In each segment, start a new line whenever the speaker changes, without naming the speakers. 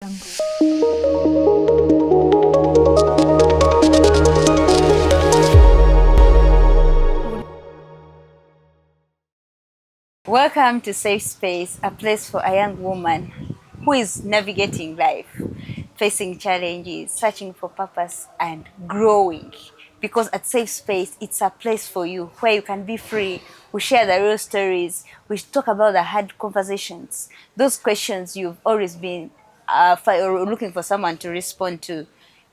Welcome to Safe Space, a place for a young woman who is navigating life, facing challenges, searching for purpose, and growing. Because at Safe Space, it's a place for you where you can be free. We share the real stories. We talk about the hard conversations. Those questions you've always been looking for someone to respond to.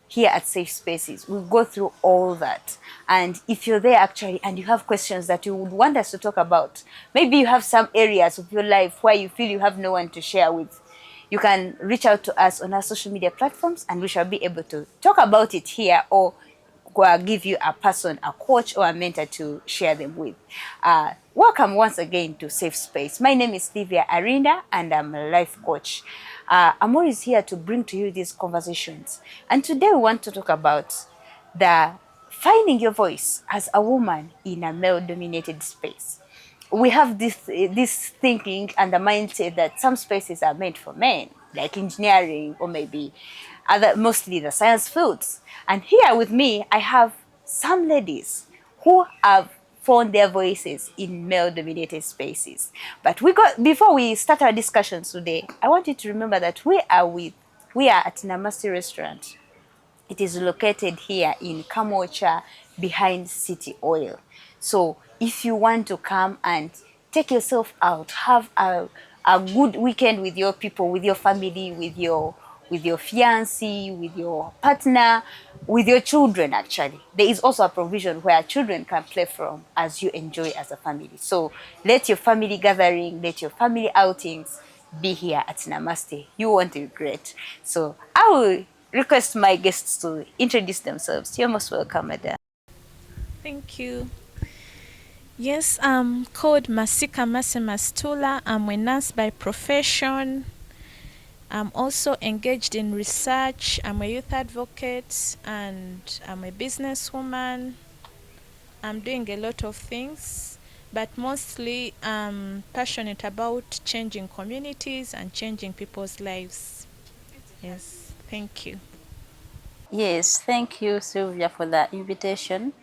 Here at Safe Spaces, we go through all that. And if you're there actually and you have questions that you would want us to talk about, maybe you have some areas of your life where you feel you have no one to share with, you can reach out to us on our social media platforms and we shall be able to talk about it here or give you a person, a coach or a mentor to share them with. Welcome once again to Safe Space. My name is Livia Arinda and I'm a life coach. I'm always here to bring to you these conversations. And today we want to talk about the finding your voice as a woman in a male-dominated space. We have this thinking and the mindset that some spaces are meant for men, like engineering or maybe mostly the science fields. And here with me, I have some ladies who have found their voices in male-dominated spaces. But before we start our discussions today, I want you to remember that we are at Namaste Restaurant. It is located here in Kamocha behind City Oil. So if you want to come and take yourself out, have a good weekend with your people, with your family, with your fiancé, with your partner, with your children actually. There is also a provision where children can play from as you enjoy as a family. So let your family gathering, let your family outings be here at Namaste. You won't regret. So I will request my guests to introduce themselves. You're most welcome, madam.
Thank you. Yes, I'm called Masika Masemastula. I'm a nurse by profession. I'm also engaged in research. I'm a youth advocate and I'm a businesswoman. I'm doing a lot of things, but mostly I'm passionate about changing communities and changing people's lives. Yes, thank you.
Yes, thank you, Sylvia, for the invitation.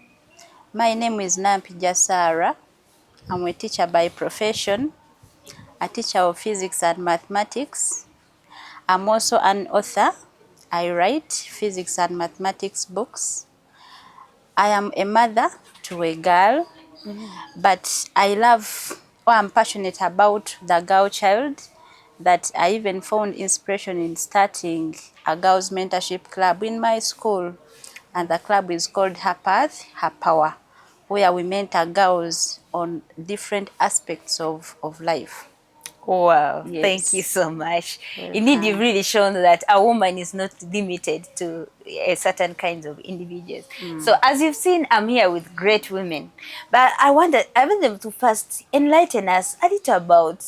My name is Nampi Jasara. I'm a teacher by profession, a teacher of physics and mathematics. I'm also an author. I write physics and mathematics books. I am a mother to a girl, but I'm passionate about the girl child, that I even found inspiration in starting a girls mentorship club in my school. And the club is called Her Path, Her Power, where we mentor girls on different aspects of life.
Wow,
Yes.
thank you so much.
Welcome.
Indeed, you've really shown that a woman is not limited to a certain kinds of individuals. So as you've seen, I'm here with great women. But I want them to first enlighten us a little about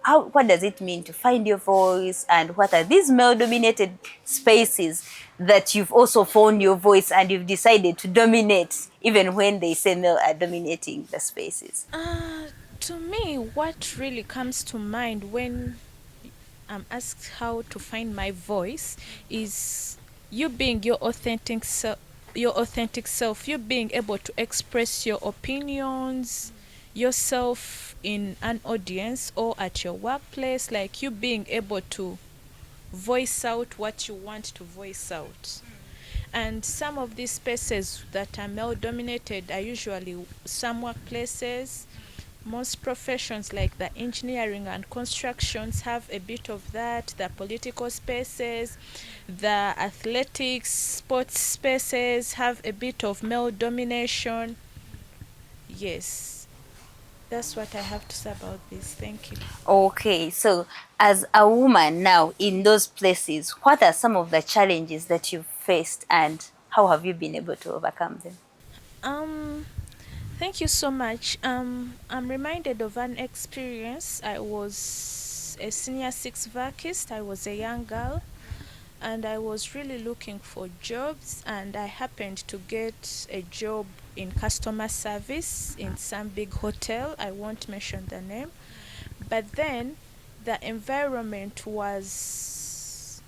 what does it mean to find your voice and what are these male-dominated spaces that you've also found your voice and you've decided to dominate even when they say male are dominating the spaces?
To me, what really comes to mind when I'm asked how to find my voice is you being your authentic self, you being able to express your opinions, yourself in an audience or at your workplace, like you being able to voice out what you want to voice out. And some of these spaces that are male dominated are usually some workplaces. Most professions like the engineering and constructions have a bit of that. The political spaces, the athletics, sports spaces have a bit of male domination. Yes, that's what I have to say about this. Thank you.
Okay, so as a woman now in those places, what are some of the challenges that you've faced and how have you been able to overcome them?
Um, Thank you so much. I'm reminded of an experience. I was a senior six vacist. I was a young girl and I was really looking for jobs, and I happened to get a job in customer service in some big hotel. I won't mention the name. But then the environment was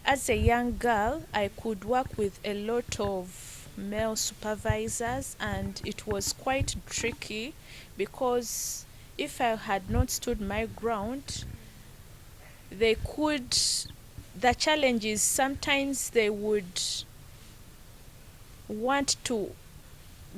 as a young girl, I could work with a lot of male supervisors, and it was quite tricky because if I had not stood my ground, they could, the challenge is sometimes they would want to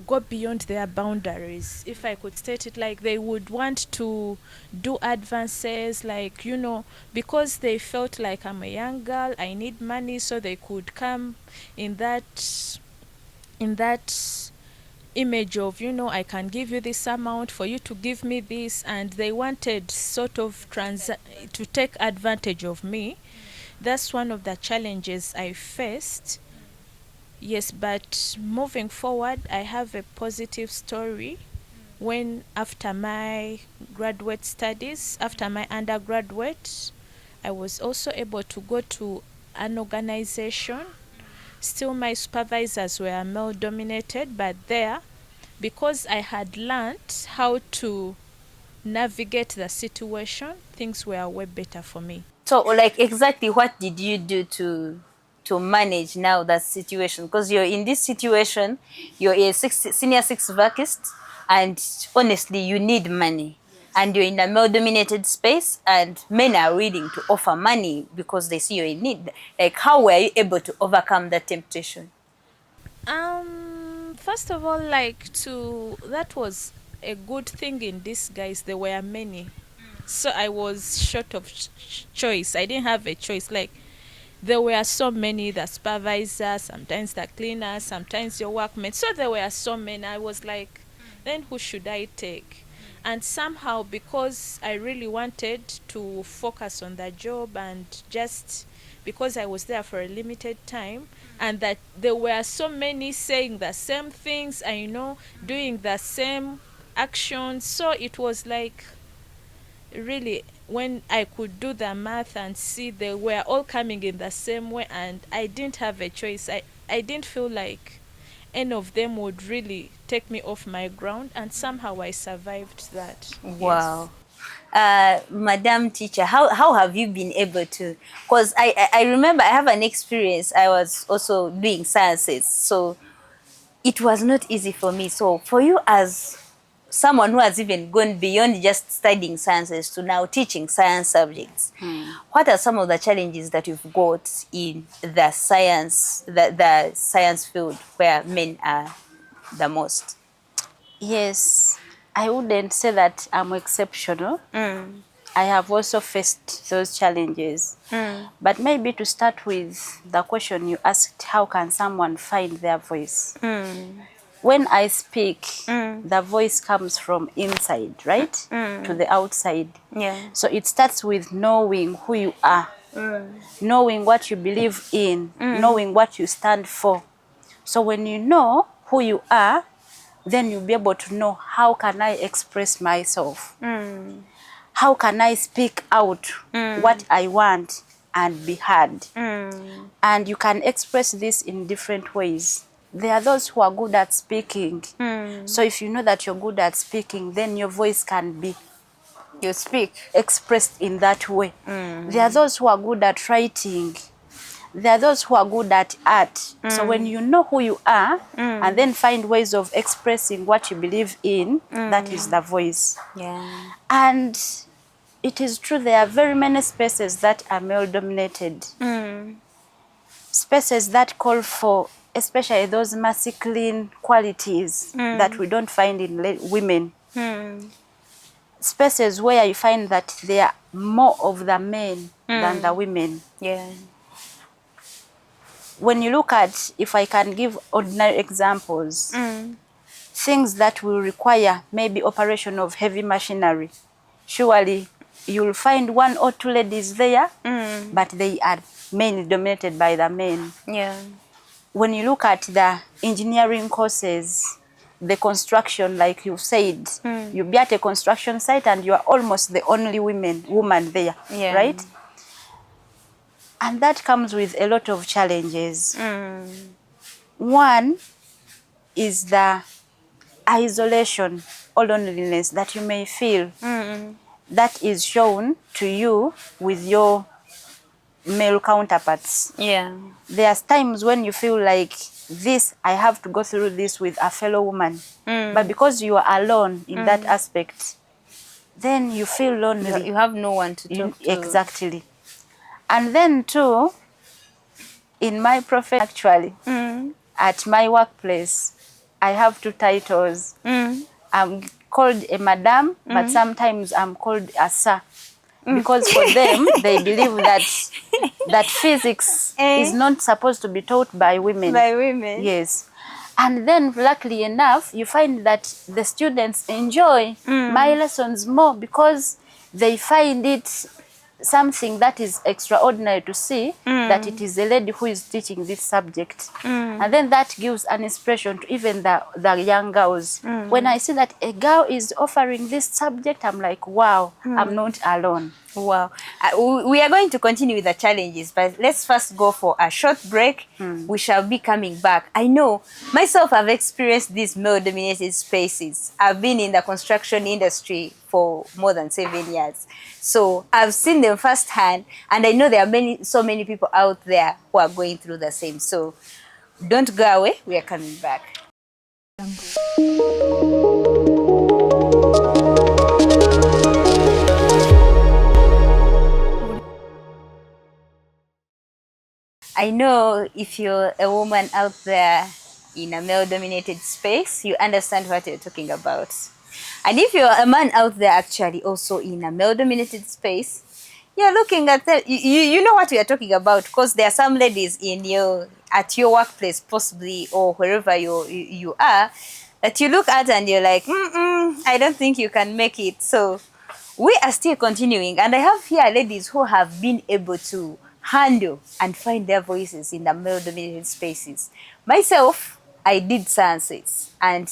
go beyond their boundaries, if I could state it. Like, they would want to do advances, like, you know, because they felt like I'm a young girl, I need money, so they could come in that image of, you know, I can give you this amount for you to give me this, and they wanted sort of to take advantage of me. That's one of the challenges I faced. Yes, but moving forward, I have a positive story. When after my graduate studies, after my undergraduate, I was also able to go to an organization. Still, my supervisors were male dominated, but there, because I had learned how to navigate the situation, things were way better for me.
So, like, exactly what did you do to manage now that situation? Because you're in this situation, you're a senior six vacist, and honestly, you need money. And you're in a male-dominated space, and men are willing to offer money because they see you're in need. Like, how were you able to overcome that temptation?
First of all, like, that was a good thing in disguise. There were many, so I was short of choice. I didn't have a choice. Like, there were so many, the supervisors, sometimes the cleaners, sometimes your workmates. So there were so many. I was like, then who should I take? And somehow, because I really wanted to focus on the job, and just because I was there for a limited time, and that there were so many saying the same things, I know, doing the same actions. So it was like, really, when I could do the math and see they were all coming in the same way, and I didn't have a choice. I didn't feel like any of them would really take me off my ground, and somehow I survived that. Yes.
Wow. Madam teacher, how have you been able to? Because I remember I have an experience. I was also doing sciences, so it was not easy for me. So for you, as someone who has even gone beyond just studying sciences to now teaching science subjects, what are some of the challenges that you've got in the the science field where men are the most?
Yes, I wouldn't say that I'm exceptional. I have also faced those challenges. But maybe to start with the question you asked, how can someone find their voice? When I speak, the voice comes from inside, right? To the outside.
Yeah.
So it starts with knowing who you are, knowing what you believe in, knowing what you stand for. So when you know who you are, then you'll be able to know, how can I express myself? How can I speak out what I want and be heard? And you can express this in different ways. There are those who are good at speaking. So if you know that you're good at speaking, then your voice can be
You speak.
expressed in that way. There are those who are good at writing. There are those who are good at art. So when you know who you are and then find ways of expressing what you believe in, that is the voice.
Yeah.
And it is true, there are very many spaces that are male-dominated. Spaces that call for especially those masculine qualities that we don't find in women. Spaces where you find that there are more of the men than the women.
Yeah.
When you look at, if I can give ordinary examples, things that will require maybe operation of heavy machinery, surely you'll find one or two ladies there, but they are mainly dominated by the men.
Yeah.
When you look at the engineering courses, the construction, like you said, you'll be at a construction site and you are almost the only woman there,
Yeah.
right? And that comes with a lot of challenges. One is the isolation or loneliness that you may feel, that is shown to you with your male counterparts.
Yeah.
There's times when you feel like this, I have to go through this with a fellow woman. But because you are alone in that aspect, then you feel lonely.
You have no one to talk to.
Exactly. And then too, in my profession actually, at my workplace, I have two titles. I'm called a madam, but sometimes I'm called a sir. Because for them, they believe that physics is not supposed to be taught by women.
By women.
Yes. And then, luckily enough, you find that the students enjoy my lessons more because they find it something that is extraordinary to see that it is a lady who is teaching this subject. And then that gives an inspiration to even the young girls. When I see that a girl is offering this subject, I'm like, wow, I'm not alone.
Wow. We are going to continue with the challenges, but let's first go for a short break. We shall be coming back. I know myself, I've experienced these male-dominated spaces. I've been in the construction industry for more than 7 years. So I've seen them firsthand, and I know there are so many people out there who are going through the same. So don't go away. We are coming back. I know if you're a woman out there in a male-dominated space, you understand what you're talking about. And if you're a man out there actually also in a male-dominated space, you're looking at them, you know what we are talking about, because there are some ladies at your workplace possibly, or wherever you are, that you look at and you're like, I don't think you can make it. So we are still continuing, and I have here ladies who have been able to handle and find their voices in the male-dominated spaces. Myself, I did sciences, and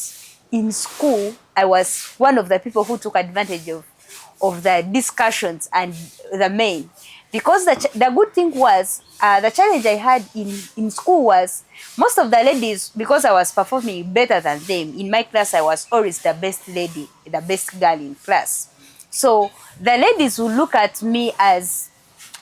in school, I was one of the people who took advantage of the discussions and the men. Because the good thing was, the challenge I had in school was, most of the ladies, because I was performing better than them, in my class I was always the best lady, the best girl in class. So the ladies would look at me as,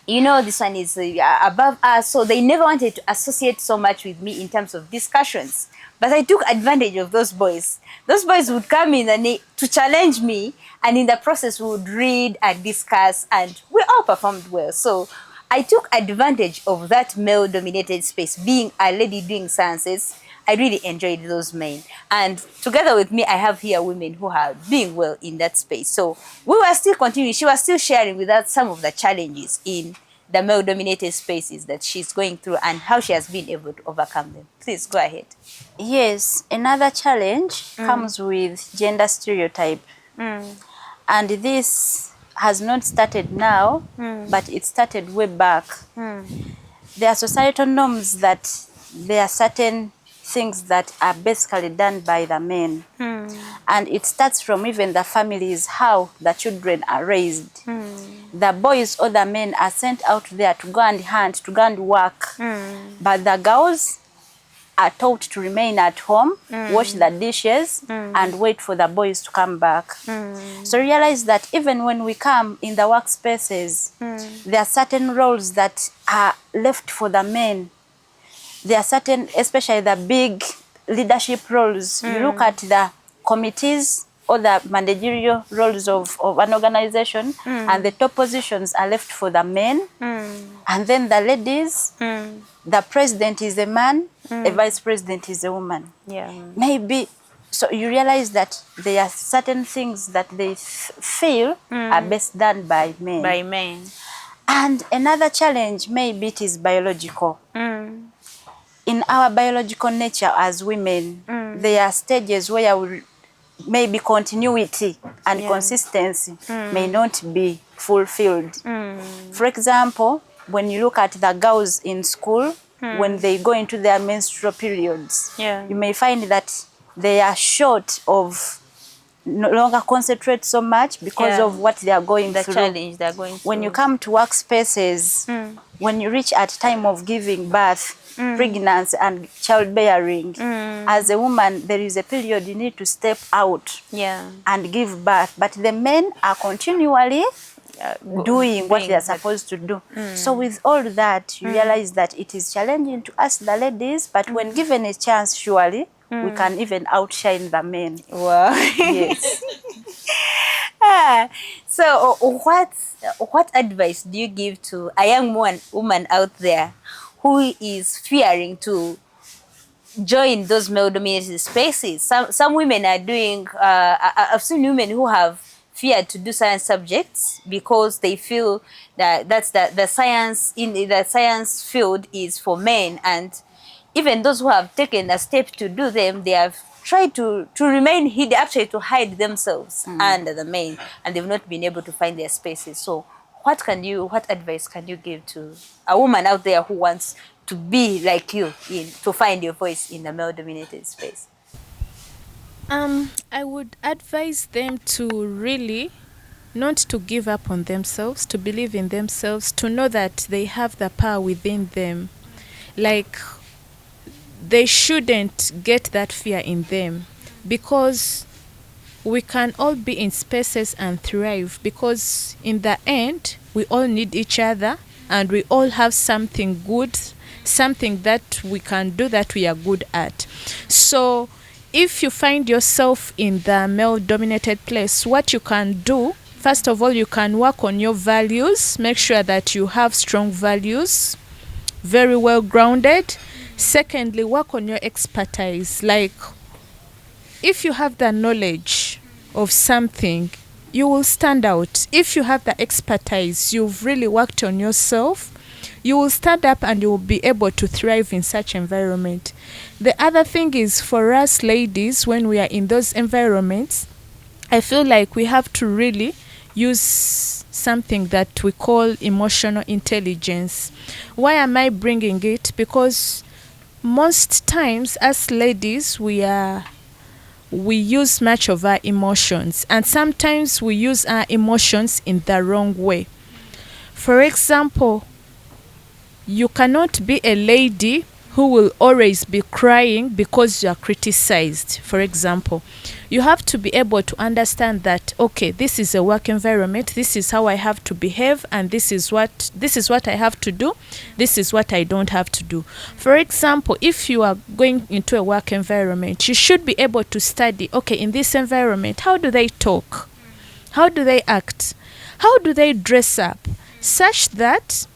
this one is above us, so they never wanted to associate so much with me in terms of discussions. But I took advantage of those boys. Those boys would come in to challenge me, and in the process we would read and discuss, and we all performed well. So I took advantage of that male-dominated space. Being a lady doing sciences, I really enjoyed those men. And together with me, I have here women who are doing well in that space. So we were still continuing. She was still sharing with us some of the challenges in the male-dominated spaces that she's going through and how she has been able to overcome them. Please go ahead.
Yes, another challenge comes with gender stereotype. And this has not started now, but it started way back. There are societal norms that there are certain things that are basically done by the men. And it starts from even the families, how the children are raised. The boys or the men are sent out there to go and hunt, to go and work. But the girls are taught to remain at home, wash the dishes, and wait for the boys to come back. So realize that even when we come in the workspaces, there are certain roles that are left for the men. There are certain, especially the big leadership roles. You look at the committees or the managerial roles of an organization, and the top positions are left for the men. And then the ladies, the president is a man, a vice president is a woman.
Yeah.
Maybe, so you realize that there are certain things that they feel are best done by men.
By men.
And another challenge, maybe it is biological. In our biological nature as women, there are stages where maybe continuity and consistency may not be fulfilled. For example, when you look at the girls in school, when they go into their menstrual periods, you may find that they are short of, no longer concentrate so much because of what they are going through.
The challenge they are going through.
When you come to workspaces, when you reach at time of giving birth, pregnancy and childbearing, as a woman, there is a period you need to step out and give birth. But the men are continually doing what they are
doing what-
supposed to do. So with all that, you realize that it is challenging to us the ladies, but when given a chance, surely we can even outshine the men.
Wow.
Yes.
So what advice do you give to a young woman out there who is fearing to join those male-dominated spaces? Some women are doing. I've seen women who have feared to do science subjects because they feel that the science in the science field is for men, and even those who have taken a step to do them, they have tried to remain hid, actually to hide themselves under the men, and they've not been able to find their spaces. So what advice can you give to a woman out there who wants to be like you, to find your voice in the male dominated space?
I would advise them to really not to give up on themselves, to believe in themselves, to know that they have the power within them. Like, they shouldn't get that fear in them, because we can all be in spaces and thrive, because in the end we all need each other, and we all have something good, something that we can do that we are good at. So if you find yourself in the male dominated place, what you can do, first of all, you can work on your values, make sure that you have strong values, very well grounded. Secondly, work on your expertise. Like, if you have the knowledge of something, you will stand out. If you have the expertise, you've really worked on yourself, you will stand up and you will be able to thrive in such environment. The other thing is, for us ladies, when we are in those environments, I feel like we have to really use something that we call emotional intelligence. Why am I bringing it? Because most times as ladies, we use much of our emotions, and sometimes we use our emotions in the wrong way. For example, you cannot be a lady who will always be crying because you are criticized. For example, you have to be able to understand that, okay, this is a work environment, this is how I have to behave, and this is what I have to do, this is what I don't have to do. For example, if you are going into a work environment, you should be able to study, okay, in this environment, how do they talk? How do they act? How do they dress up? Such that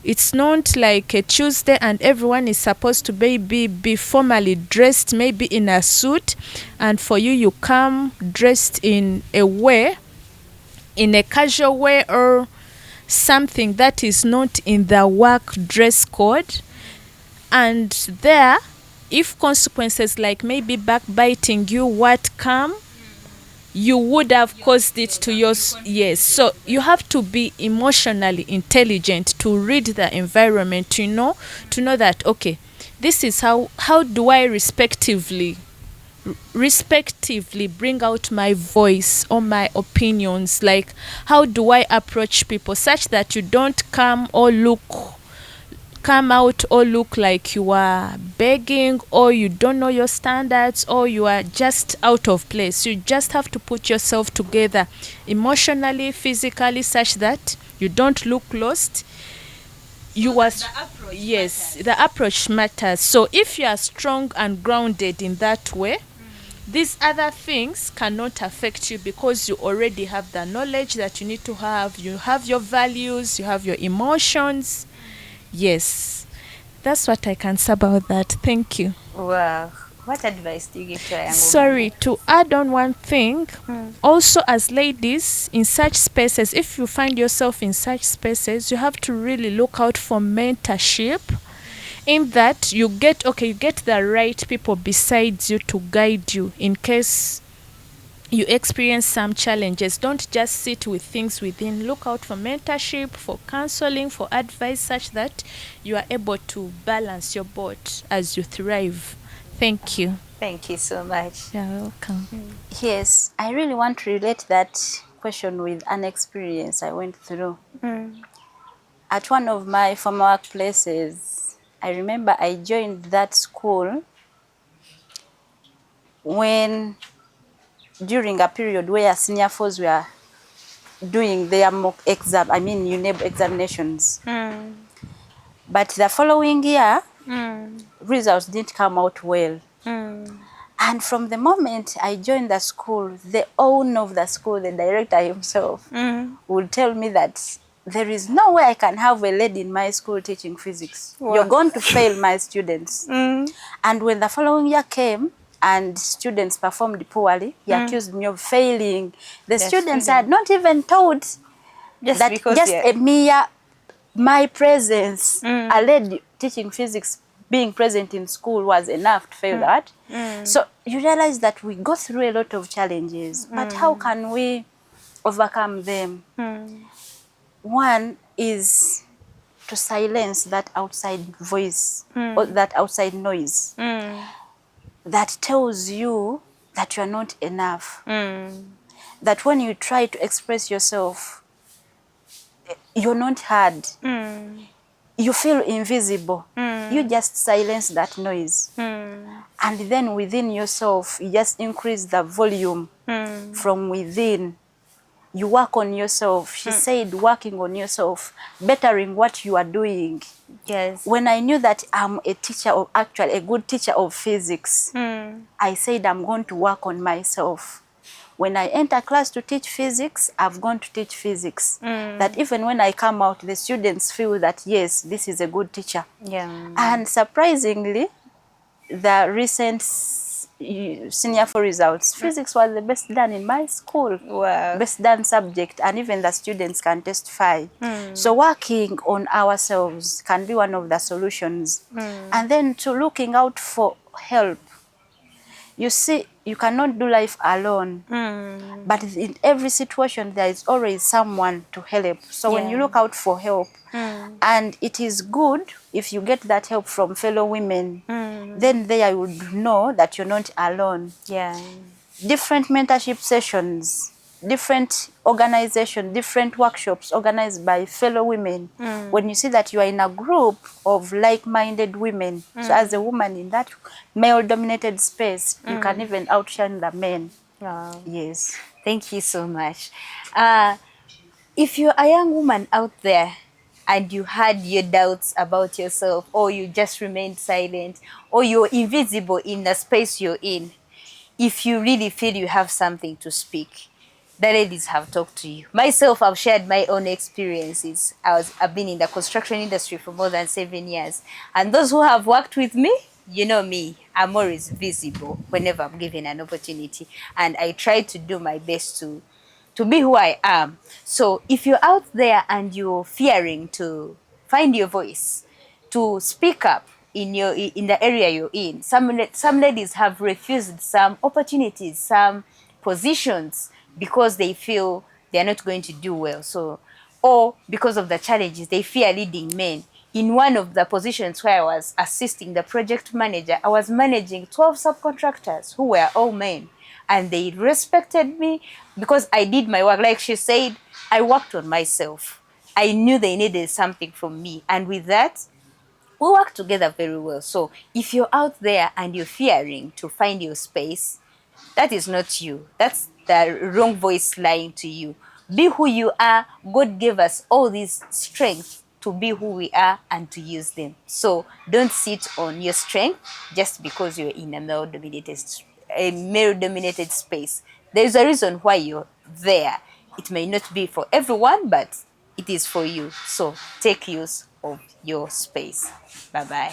it's not like a Tuesday and everyone is supposed to be formally dressed, maybe in a suit, and for you come dressed in a casual way, or something that is not in the work dress code. And there, if consequences like maybe backbiting you what come, you would have caused it to your yes. So you have to be emotionally intelligent to read the environment, to know that, okay, this is how do I respectively bring out my voice or my opinions. Like, how do I approach people such that you don't come out or look like you are begging, or you don't know your standards, or you are just out of place. You just have to put yourself together emotionally, physically, such that you don't look lost. You are yes, the approach matters. So if you are strong and grounded in that way, these other things cannot affect you, because you already have the knowledge that you need to have. You have your values, you have your emotions. Yes, that's what I can say about that. Thank you.
Wow. What advice do you give to a young woman?
Sorry, to add on one thing, also as ladies in such spaces, if you find yourself in such spaces, you have to really look out for mentorship, in that you get the right people beside you to guide you in case you experience some challenges. Don't just sit with things within. Look out for mentorship, for counseling, for advice, such that you are able to balance your boat as you thrive. Thank you.
Thank you so much.
You're welcome.
Yes, I really want to relate that question with an experience I went through. At one of my former workplaces, I remember I joined that school when during a period where senior fours were doing their mock exam, UNEB examinations. But the following year, results didn't come out well. And from the moment I joined the school, the owner of the school, the director himself, would tell me that there is no way I can have a lady in my school teaching physics. Wow. You're going to fail my students. And when the following year came and students performed poorly, he accused me of failing. The students had not even told that just a mere my presence, a lady teaching physics, being present in school was enough to fail that. So you realize that we go through a lot of challenges, but how can we overcome them? One is to silence that outside voice or that outside noise that tells you that you're not enough. That when you try to express yourself, you're not heard. You feel invisible. You just silence that noise. And then within yourself, you just increase the volume from within. You work on yourself. She said working on yourself, bettering what you are doing.
Yes.
When I knew that I'm a teacher of, actually a good teacher of physics, I said I'm going to work on myself. When I enter class to teach physics, I've gone to teach physics. That even when I come out, the students feel that, yes, this is a good teacher.
Yeah.
And surprisingly, the recent senior 4 results, physics was the best done in my school.
Wow.
Best done subject, and even the students can testify. So working on ourselves can be one of the solutions. And then to looking out for help. You see, you cannot do life alone. But in every situation, there is always someone to help. So when you look out for help, and it is good if you get that help from fellow women, then there you would know that you're not alone.
Yeah.
Different mentorship sessions, different organizations, different workshops organized by fellow women. When you see that you are in a group of like-minded women, so as a woman in that male-dominated space, you can even outshine the men.
Wow.
Yes.
Thank you so much. If you're a young woman out there and you had your doubts about yourself, or you just remained silent, or you're invisible in the space you're in, if you really feel you have something to speak, the ladies have talked to you. Myself, I've shared my own experiences. I've been in the construction industry for more than 7 years. And those who have worked with me, you know me, I'm always visible whenever I'm given an opportunity. And I try to do my best to be who I am. So if you're out there and you're fearing to find your voice, to speak up in the area you're in, some ladies have refused some opportunities, some positions, because they feel they're not going to do well. So, or because of the challenges, they fear leading men. In one of the positions where I was assisting the project manager, I was managing 12 subcontractors who were all men. And they respected me because I did my work. Like she said, I worked on myself. I knew they needed something from me. And with that, we work together very well. So if you're out there and you're fearing to find your space, that is not you. That's the wrong voice lying to you. Be who you are. God gave us all this strength to be who we are and to use them. So don't sit on your strength just because you're in a male-dominated space. There's a reason why you're there. It may not be for everyone, but it is for you. So take use of your space. Bye-bye.